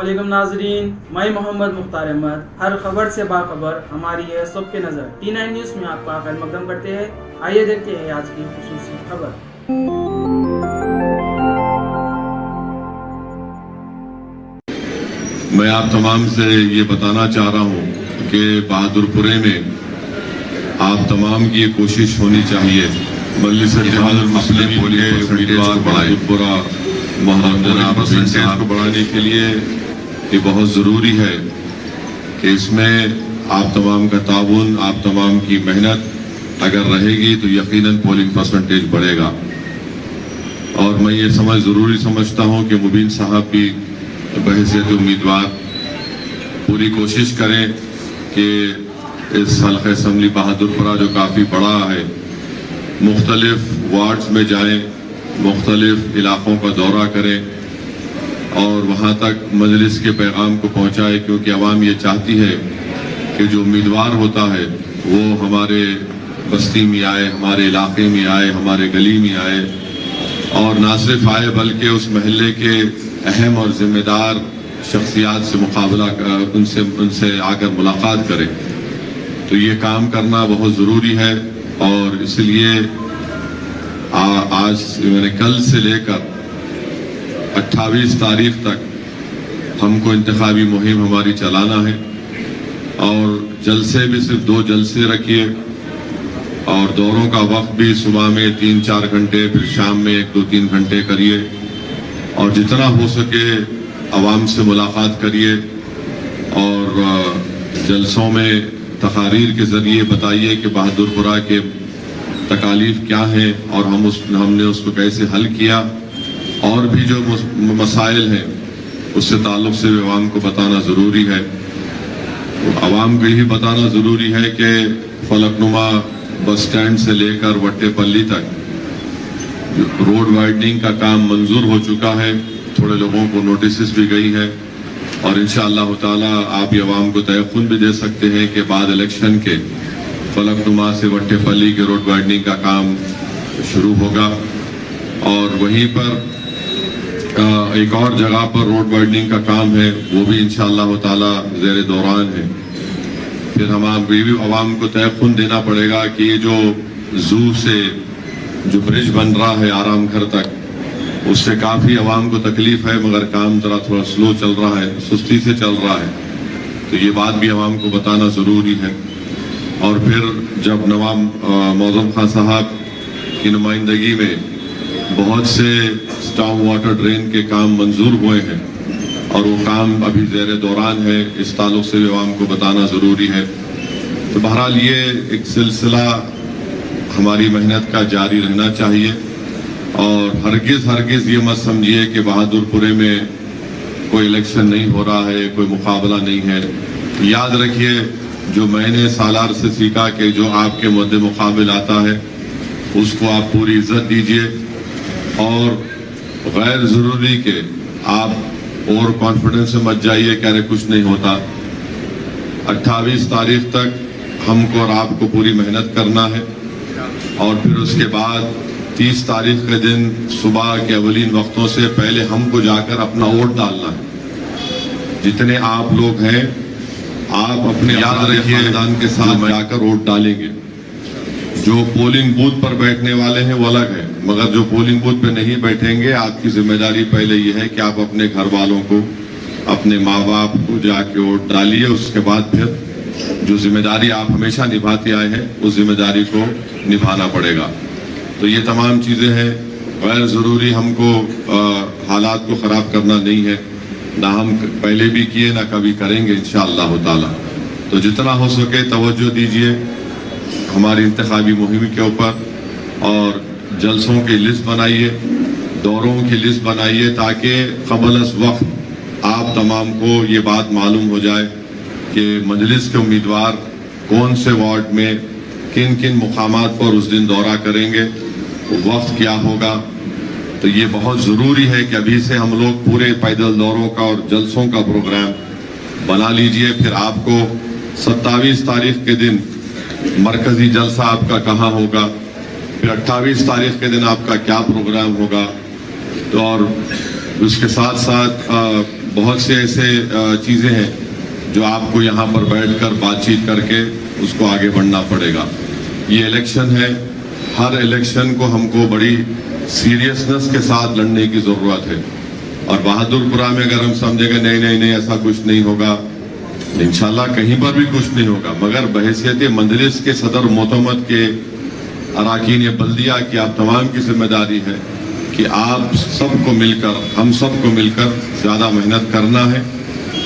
علیکم ناظرین، میں محمد مختار احمد ہر خبر سے باخبر ہماری ہے صبح کی نظر T9 نیوز میں آپ کا خیر مقدم کرتے ہیں۔ آئیے دیکھتے ہیں آج کی خصوصی خبر۔ میں آپ تمام سے یہ بتانا چاہ رہا ہوں کہ بہادر پورے میں آپ تمام کی یہ کوشش ہونی چاہیے مجلس اتحاد المسلمین کے امیدوار بہادر پورہ محمد صاحب کو بڑھانے کے لیے یہ بہت ضروری ہے کہ اس میں آپ تمام کا تعاون، آپ تمام کی محنت اگر رہے گی تو یقیناً پولنگ پرسنٹیج بڑھے گا۔ اور میں یہ ضروری سمجھتا ہوں کہ مبین صاحب بھی بحیثیت امیدوار پوری کوشش کریں کہ اس حلقہ اسمبلی بہادر پورہ جو کافی بڑا ہے، مختلف وارڈز میں جائیں، مختلف علاقوں کا دورہ کریں اور وہاں تک مجلس کے پیغام کو پہنچائے، کیونکہ عوام یہ چاہتی ہے کہ جو امیدوار ہوتا ہے وہ ہمارے بستی میں آئے، ہمارے علاقے میں آئے، ہمارے گلی میں آئے، اور نہ صرف آئے بلکہ اس محلے کے اہم اور ذمہ دار شخصیات سے مقابلہ ان سے آ کر ملاقات کرے۔ تو یہ کام کرنا بہت ضروری ہے، اور اس لیے آج کل سے لے کر 28 تاریخ تک ہم کو انتخابی مہم ہماری چلانا ہے، اور جلسے بھی صرف 2 جلسے رکھیے، اور دوروں کا وقت بھی صبح میں 3-4 گھنٹے، پھر شام میں 1-2-3 گھنٹے کریے، اور جتنا ہو سکے عوام سے ملاقات کریے، اور جلسوں میں تقاریر کے ذریعے بتائیے کہ بہادر پورہ کے تکالیف کیا ہیں اور ہم نے اس کو کیسے حل کیا، اور بھی جو مسائل ہیں اس سے تعلق سے بھی عوام کو بتانا ضروری ہے۔ عوام کو یہی بتانا ضروری ہے کہ فلک نما بس سٹینڈ سے لے کر وٹے پلی تک روڈ وائڈننگ کا کام منظور ہو چکا ہے، تھوڑے لوگوں کو نوٹسز بھی گئی ہے، اور انشاءاللہ تعالی آپ یہ عوام کو تیقن بھی دے سکتے ہیں کہ بعد الیکشن کے فلک نما سے وٹے پلی کے روڈ وائڈننگ کا کام شروع ہوگا، اور وہیں پر ایک اور جگہ پر روڈ وائڈننگ کا کام ہے، وہ بھی انشاءاللہ تعالی زیر دوران ہے۔ پھر عوام کو تیقن دینا پڑے گا کہ یہ جو زو سے جو برج بن رہا ہے آرام گھر تک، اس سے کافی عوام کو تکلیف ہے، مگر کام تھوڑا سلو چل رہا ہے، سستی سے چل رہا ہے، تو یہ بات بھی عوام کو بتانا ضروری ہے۔ اور پھر جب نواب معظم خان صاحب کی نمائندگی میں بہت سے اسٹارم واٹر ڈرین کے کام منظور ہوئے ہیں، اور وہ کام ابھی زیر دوران ہے، اس تعلق سے بھی عوام کو بتانا ضروری ہے۔ تو بہرحال یہ ایک سلسلہ ہماری محنت کا جاری رہنا چاہیے، اور ہرگز یہ مت سمجھیے کہ بہادر پورے میں کوئی الیکشن نہیں ہو رہا ہے، کوئی مقابلہ نہیں ہے۔ یاد رکھیے، جو میں نے سالار سے سیکھا کہ جو آپ کے مد مقابل آتا ہے اس کو آپ پوری عزت دیجیے، اور غیر ضروری کہ آپ اور کانفیڈنس سے مت جائیے کہ ارے کچھ نہیں ہوتا۔ 28 تاریخ تک ہم کو اور آپ کو پوری محنت کرنا ہے، اور پھر اس کے بعد 30 تاریخ کے دن صبح کے اولین وقتوں سے پہلے ہم کو جا کر اپنا ووٹ ڈالنا ہے۔ جتنے آپ لوگ ہیں، آپ اپنے یاد رکھیے خاندان کے ساتھ جا کر ووٹ ڈالیں گے۔ جو پولنگ بوتھ پر بیٹھنے والے ہیں وہ الگ ہے، مگر جو پولنگ بوتھ پہ نہیں بیٹھیں گے، آپ کی ذمہ داری پہلے یہ ہے کہ آپ اپنے گھر والوں کو، اپنے ماں باپ کو جا کے ووٹ ڈالیے۔ اس کے بعد پھر جو ذمہ داری آپ ہمیشہ نبھاتے آئے ہیں اس ذمہ داری کو نبھانا پڑے گا۔ تو یہ تمام چیزیں ہیں، غیر ضروری ہم کو حالات کو خراب کرنا نہیں ہے، نہ ہم پہلے بھی کیے نہ کبھی کریں گے انشاءاللہ تعالی۔ تو جتنا ہو سکے توجہ دیجیے ہماری انتخابی مہم کے اوپر، اور جلسوں کی لسٹ بنائیے، دوروں کی لسٹ بنائیے، تاکہ قبل از وقت آپ تمام کو یہ بات معلوم ہو جائے کہ مجلس کے امیدوار کون سے وارڈ میں کن کن مقامات پر اس دن دورہ کریں گے، وقت کیا ہوگا۔ تو یہ بہت ضروری ہے کہ ابھی سے ہم لوگ پورے پیدل دوروں کا اور جلسوں کا پروگرام بنا لیجئے۔ پھر آپ کو 27 تاریخ کے دن مرکزی جلسہ آپ کا کہاں ہوگا، پھر 28 تاریخ کے دن آپ کا کیا پروگرام ہوگا، تو اور اس کے ساتھ ساتھ بہت سے ایسے چیزیں ہیں جو آپ کو یہاں پر بیٹھ کر بات چیت کر کے اس کو آگے بڑھنا پڑے گا. یہ الیکشن ہے, ہر الیکشن کو ہم کو بڑی سیریسنس کے ساتھ لڑنے کی ضرورت ہے. اور بہادر پورہ میں اگر ہم سمجھیں گے نہیں ایسا کچھ نہیں ہوگا, انشاءاللہ کہیں پر بھی کچھ نہیں ہوگا, مگر بحیثیت مجلس کے صدر معتمد کے اراکین بلدیہ کی آپ تمام کی ذمہ داری ہے کہ آپ سب کو مل کر, ہم سب کو مل کر زیادہ محنت کرنا ہے,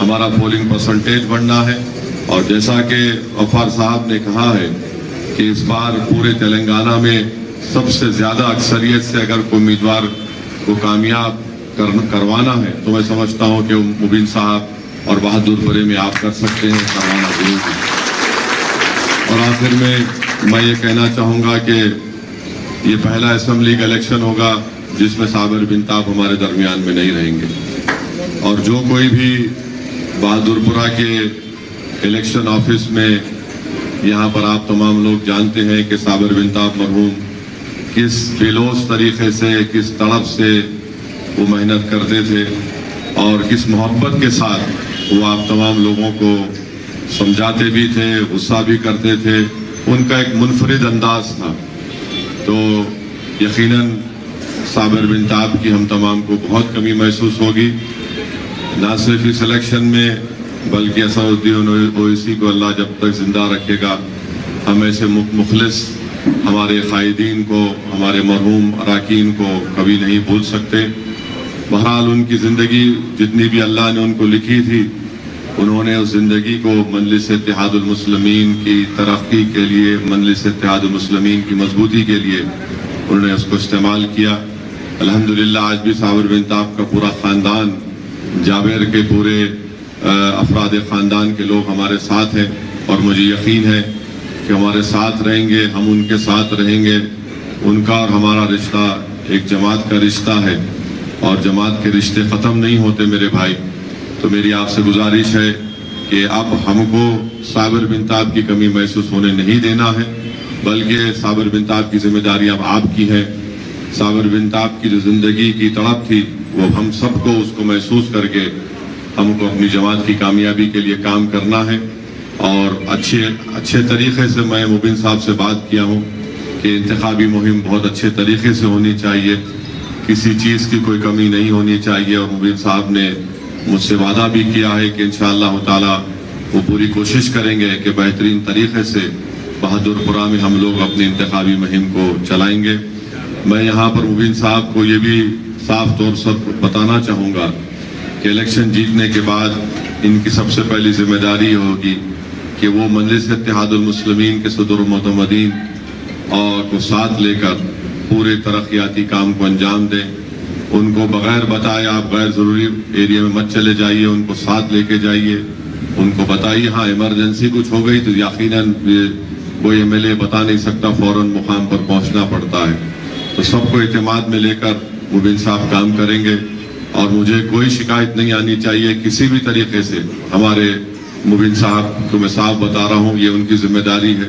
ہمارا پولنگ پرسنٹیج بڑھنا ہے. اور جیسا کہ غفار صاحب نے کہا ہے کہ اس بار پورے تلنگانہ میں سب سے زیادہ اکثریت سے اگر کوئی امیدوار کو کامیاب کروانا ہے تو میں سمجھتا ہوں کہ مبین صاحب اور بہادر پورے میں آپ کر سکتے ہیں, کروانا ضرور ہے. اور آخر میں یہ کہنا چاہوں گا کہ یہ پہلا اسمبلی کا الیکشن ہوگا جس میں صابر بنتاب ہمارے درمیان میں نہیں رہیں گے. اور جو کوئی بھی بہادر پورہ کے الیکشن آفس میں, یہاں پر آپ تمام لوگ جانتے ہیں کہ صابر بنتاب مرحوم کس بےلوث طریقے سے, کس تڑپ سے وہ محنت کرتے تھے اور کس محبت کے ساتھ وہ آپ تمام لوگوں کو سمجھاتے بھی تھے, غصہ بھی کرتے تھے. ان کا ایک منفرد انداز تھا. تو یقیناً صابر بنتاب کی ہم تمام کو بہت کمی محسوس ہوگی, نہ صرف اس الیکشن میں بلکہ اسدالدین اویسی کو اللہ جب تک زندہ رکھے گا ہم ایسے مخلص ہمارے قائدین کو, ہمارے مرحوم اراکین کو کبھی نہیں بھول سکتے. بہرحال ان کی زندگی جتنی بھی اللہ نے ان کو لکھی تھی, انہوں نے اس زندگی کو مجلس اتحاد المسلمین کی ترقی کے لیے, مجلس اتحاد المسلمین کی مضبوطی کے لیے انہوں نے اس کو استعمال کیا. الحمدللہ آج بھی صابر بنتاب کا پورا خاندان, جابر کے پورے افراد خاندان کے لوگ ہمارے ساتھ ہیں اور مجھے یقین ہے کہ ہمارے ساتھ رہیں گے, ہم ان کے ساتھ رہیں گے. ان کا اور ہمارا رشتہ ایک جماعت کا رشتہ ہے اور جماعت کے رشتے ختم نہیں ہوتے میرے بھائی. تو میری آپ سے گزارش ہے کہ اب ہم کو صابر بنتاب کی کمی محسوس ہونے نہیں دینا ہے, بلکہ صابر بنتاب کی ذمہ داری اب آپ کی ہے. صابر بنتاب کی جو زندگی کی تڑپ تھی وہ ہم سب کو اس کو محسوس کر کے ہم کو اپنی جماعت کی کامیابی کے لیے کام کرنا ہے. اور اچھے طریقے سے میں مبین صاحب سے بات کیا ہوں کہ انتخابی مہم بہت اچھے طریقے سے ہونی چاہیے, کسی چیز کی کوئی کمی نہیں ہونی چاہیے. اور مبین صاحب نے مجھ سے وعدہ بھی کیا ہے کہ انشاءاللہ تعالی وہ پوری کوشش کریں گے کہ بہترین طریقے سے بہادر پورہ میں ہم لوگ اپنی انتخابی مہم کو چلائیں گے. میں یہاں پر مبین صاحب کو یہ بھی صاف طور سے بتانا چاہوں گا کہ الیکشن جیتنے کے بعد ان کی سب سے پہلی ذمہ داری ہوگی کہ وہ مجلس اتحاد المسلمین کے صدر معتمدین اور کو ساتھ لے کر پورے ترقیاتی کام کو انجام دیں. ان کو بغیر بتائے آپ غیر ضروری ایریا میں مت چلے جائیے, ان کو ساتھ لے کے جائیے, ان کو بتائیے ہاں ایمرجنسی کچھ ہو گئی تو یقیناً کوئی ایم ایل اے بتا نہیں سکتا, فوراً مقام پر پہنچنا پڑتا ہے. تو سب کو اعتماد میں لے کر مبین صاحب کام کریں گے اور مجھے کوئی شکایت نہیں آنی چاہیے کسی بھی طریقے سے. ہمارے مبین صاحب کو میں صاحب بتا رہا ہوں, یہ ان کی ذمہ داری ہے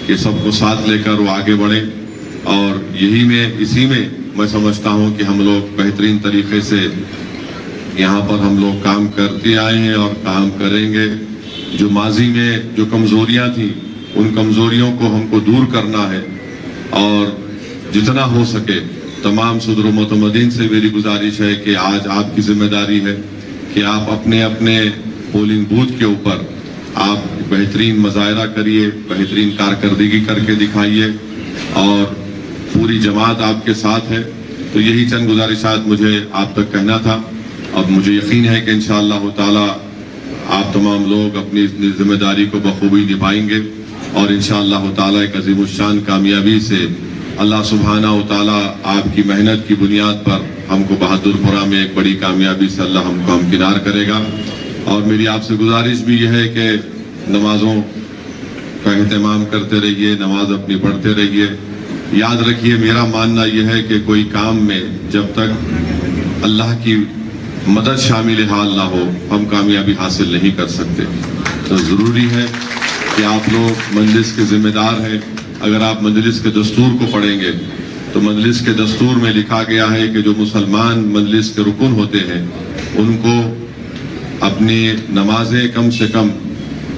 کہ سب کو ساتھ لے کر وہ آگے بڑھیں. اور اسی میں میں سمجھتا ہوں کہ ہم لوگ بہترین طریقے سے یہاں پر ہم لوگ کام کرتے آئے ہیں اور کام کریں گے. جو ماضی میں جو کمزوریاں تھیں ان کمزوریوں کو ہم کو دور کرنا ہے اور جتنا ہو سکے تمام صدر و معتمدین سے میری گزارش ہے کہ آج آپ کی ذمہ داری ہے کہ آپ اپنے اپنے پولنگ بوتھ کے اوپر آپ بہترین مظاہرہ کریے, بہترین کارکردگی کر کے دکھائیے اور پوری جماعت آپ کے ساتھ ہے. تو یہی چند گزارشات مجھے آپ تک کہنا تھا. اب مجھے یقین ہے کہ انشاءاللہ تعالی آپ تمام لوگ اپنی ذمہ داری کو بخوبی نبھائیں گے اور انشاءاللہ تعالی ایک عظیم الشان کامیابی سے اللہ سبحانہ و تعالی آپ کی محنت کی بنیاد پر ہم کو بہادر پورہ میں ایک بڑی کامیابی سے اللہ ہم کو ہمکنار کرے گا. اور میری آپ سے گزارش بھی یہ ہے کہ نمازوں کا اہتمام کرتے رہیے, نماز اپنی پڑھتے رہیے. یاد رکھیے میرا ماننا یہ ہے کہ کوئی کام میں جب تک اللہ کی مدد شامل حال نہ ہو ہم کامیابی حاصل نہیں کر سکتے. تو ضروری ہے کہ آپ لوگ مجلس کے ذمہ دار ہیں. اگر آپ مجلس کے دستور کو پڑھیں گے تو مجلس کے دستور میں لکھا گیا ہے کہ جو مسلمان مجلس کے رکن ہوتے ہیں ان کو اپنی نمازیں کم سے کم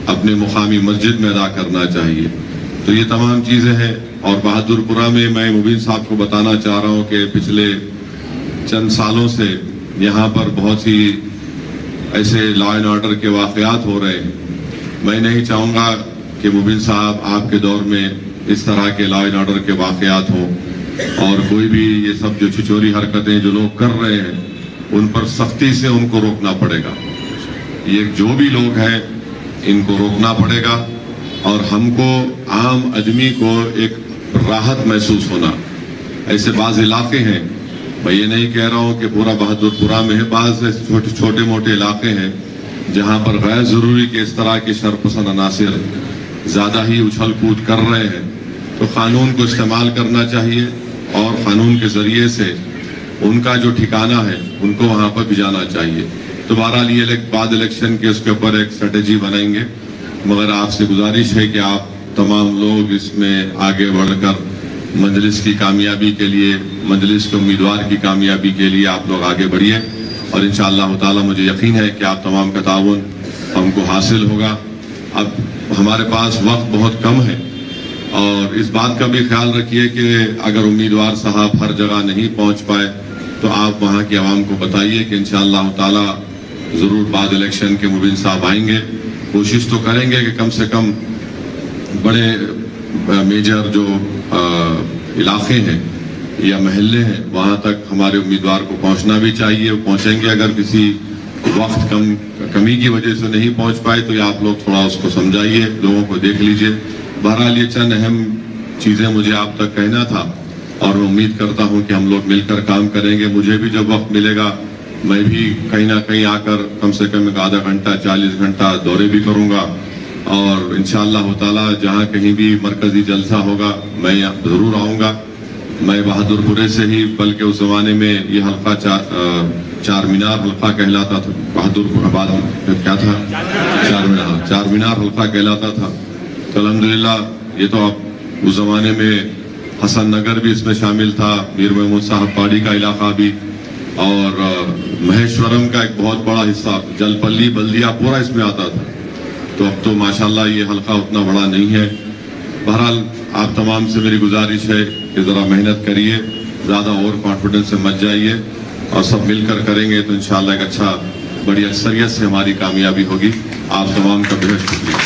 اپنے مقامی مسجد میں ادا کرنا چاہیے. تو یہ تمام چیزیں ہیں. اور بہادر پورہ میں مبین صاحب کو بتانا چاہ رہا ہوں کہ پچھلے چند سالوں سے یہاں پر بہت ہی ایسے لا اینڈ آرڈر کے واقعات ہو رہے ہیں. میں نہیں چاہوں گا کہ مبین صاحب آپ کے دور میں اس طرح کے لا اینڈ آرڈر کے واقعات ہوں, اور کوئی بھی یہ سب جو چھچوری حرکتیں جو لوگ کر رہے ہیں ان پر سختی سے ان کو روکنا پڑے گا. یہ جو بھی لوگ ہیں ان کو روکنا پڑے گا, اور ہم کو عام آدمی کو ایک راحت محسوس ہونا. ایسے بعض علاقے ہیں, میں یہ نہیں کہہ رہا ہوں کہ پورا بہادر پورہ میں ہے, بعض چھوٹے موٹے علاقے ہیں جہاں پر غیر ضروری کہ اس طرح کے شرپسند عناصر زیادہ ہی اچھل کود کر رہے ہیں. تو قانون کو استعمال کرنا چاہیے, اور قانون کے ذریعے سے ان کا جو ٹھکانہ ہے ان کو وہاں پر بھجانا چاہیے. تو بہرحال یہ بعد الیکشن کے اس کے اوپر ایک اسٹریٹجی بنائیں گے, مگر آپ سے گزارش ہے کہ آپ تمام لوگ اس میں آگے بڑھ کر مجلس کی کامیابی کے لیے, مجلس کے امیدوار کی کامیابی کے لیے آپ لوگ آگے بڑھیے, اور انشاءاللہ تعالی مجھے یقین ہے کہ آپ تمام کا تعاون ہم کو حاصل ہوگا. اب ہمارے پاس وقت بہت کم ہے, اور اس بات کا بھی خیال رکھیے کہ اگر امیدوار صاحب ہر جگہ نہیں پہنچ پائے تو آپ وہاں کی عوام کو بتائیے کہ انشاءاللہ تعالی ضرور بعد الیکشن کے مبین صاحب آئیں گے. کوشش تو کریں گے کہ کم سے کم بڑے میجر جو علاقے ہیں یا محلے ہیں وہاں تک ہمارے امیدوار کو پہنچنا بھی چاہیے. پہنچیں گے, اگر کسی وقت کمی کی وجہ سے نہیں پہنچ پائے تو یہ آپ لوگ تھوڑا اس کو سمجھائیے, لوگوں کو دیکھ لیجئے. بہرحال یہ چند اہم چیزیں مجھے آپ تک کہنا تھا, اور میں امید کرتا ہوں کہ ہم لوگ مل کر کام کریں گے. مجھے بھی جب وقت ملے گا میں بھی کہیں نہ کہیں آ کر کم سے کم ایک آدھا گھنٹہ 40 گھنٹہ دورے بھی کروں گا, اور انشاءاللہ تعالی جہاں کہیں بھی مرکزی جلسہ ہوگا میں ضرور آؤں گا. میں بہادر پورے سے ہی, بلکہ اس زمانے میں یہ حلقہ چار مینار حلقہ کہلاتا تھا. بہادر پورہ بعد کیا تھا, چار مینار حلقہ کہلاتا تھا. تو الحمدللہ یہ تو اب اس زمانے میں حسن نگر بھی اس میں شامل تھا, میر محمود صاحب پاڑی کا علاقہ بھی, اور مہیشورم کا ایک بہت بڑا حصہ جل پلی بلدیہ پورا اس میں آتا تھا. تو اب تو ماشاءاللہ یہ حلقہ اتنا بڑا نہیں ہے. بہرحال آپ تمام سے میری گزارش ہے کہ ذرا محنت کریے, زیادہ اور کانفیڈنس سے مت جائیے, اور سب مل کر کریں گے تو انشاءاللہ ایک اچھا بڑی اکثریت سے ہماری کامیابی ہوگی. آپ تمام کا بہت شکریہ.